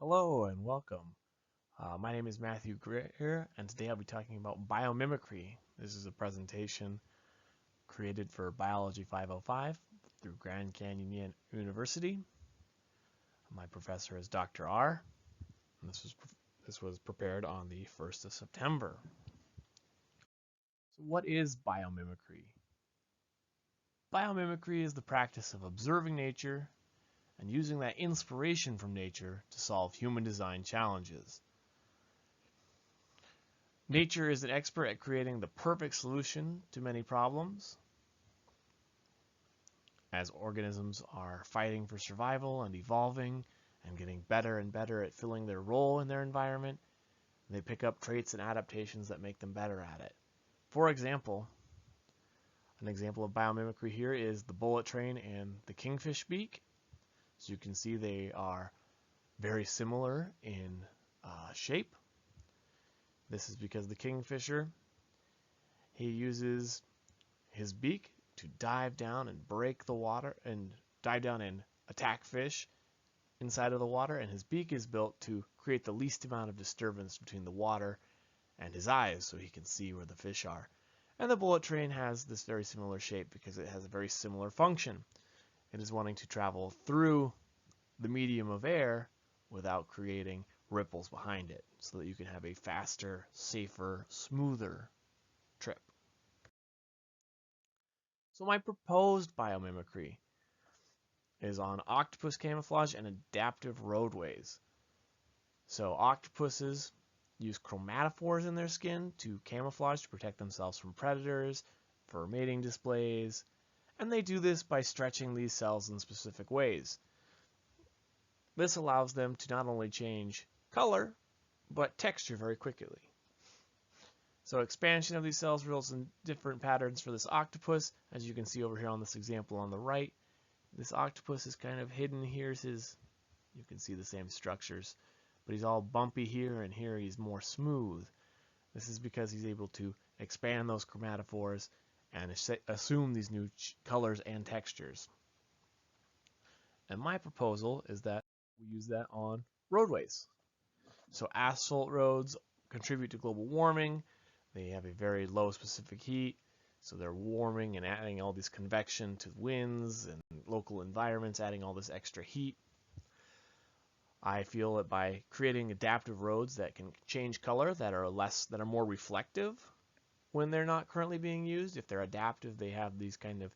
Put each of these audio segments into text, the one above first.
Hello and welcome. My name is Matthew Greer, and today I'll be talking about biomimicry. This is a presentation created for Biology 505 through Grand Canyon University. My professor is Dr. R. And this was prepared on the 1st of September. So what is biomimicry? Biomimicry is the practice of observing nature and using that inspiration from nature to solve human-designed challenges. Nature is an expert at creating the perfect solution to many problems. As organisms are fighting for survival and evolving and getting better and better at filling their role in their environment, they pick up traits and adaptations that make them better at it. For example, an example of biomimicry here is the bullet train and the kingfish beak. So you can see they are very similar in shape. This is because the kingfisher, he uses his beak to dive down and break the water and dive down and attack fish inside of the water, and his beak is built to create the least amount of disturbance between the water and his eyes so he can see where the fish are. And the bullet train has this very similar shape because it has a very similar function. It is wanting to travel through the medium of air without creating ripples behind it so that you can have a faster, safer, smoother trip. So my proposed biomimicry is on octopus camouflage and adaptive roadways. So octopuses use chromatophores in their skin to camouflage to protect themselves from predators, for mating displays, and they do this by stretching these cells in specific ways. This allows them to not only change color, but texture very quickly. So expansion of these cells results in different patterns for this octopus, as you can see over here on this example on the right. This octopus is kind of hidden. Here's his, you can see the same structures, but he's all bumpy here, and here he's more smooth. This is because he's able to expand those chromatophores and assume these new colors and textures. And my proposal is that we use that on roadways. So asphalt roads contribute to global warming. They have a very low specific heat, so they're warming and adding all this convection to winds and local environments, adding all this extra heat. I feel that by creating adaptive roads that can change color, that are more reflective when they're not currently being used. If they're adaptive, they have these kind of,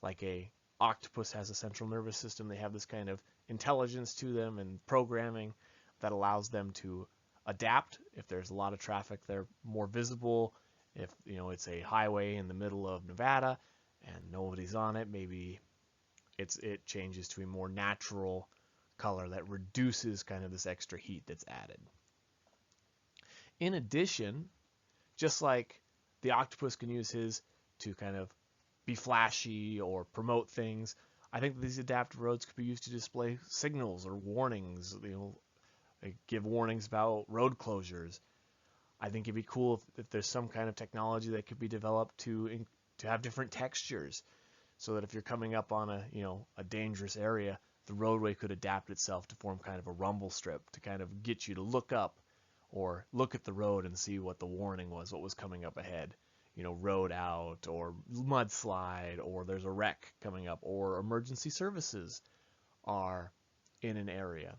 like a octopus has a central nervous system, they have this kind of intelligence to them and programming that allows them to adapt. If there's a lot of traffic, they're more visible. If it's a highway in the middle of Nevada and nobody's on it, maybe it changes to a more natural color that reduces kind of this extra heat that's added. In addition, just like the octopus can use his to kind of be flashy or promote things, I think that these adaptive roads could be used to display signals or warnings, give warnings about road closures. I think it'd be cool if there's some kind of technology that could be developed to have different textures, so that if you're coming up on a dangerous area, the roadway could adapt itself to form kind of a rumble strip to kind of get you to look up or look at the road and see what the warning was, what was coming up ahead. Road out, or mudslide, or there's a wreck coming up, or emergency services are in an area.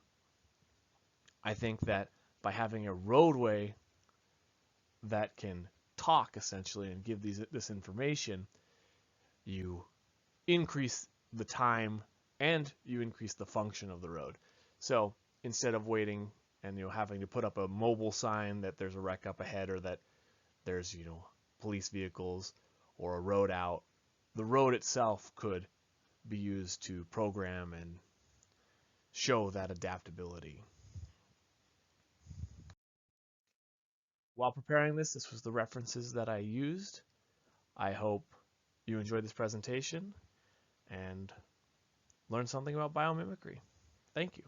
I think that by having a roadway that can talk essentially and give this information, you increase the time and you increase the function of the road. So instead of waiting and having to put up a mobile sign that there's a wreck up ahead, or that there's police vehicles or a road out, the road itself could be used to program and show that adaptability. While preparing this was the references that I used. I hope you enjoyed this presentation and learned something about biomimicry. Thank you.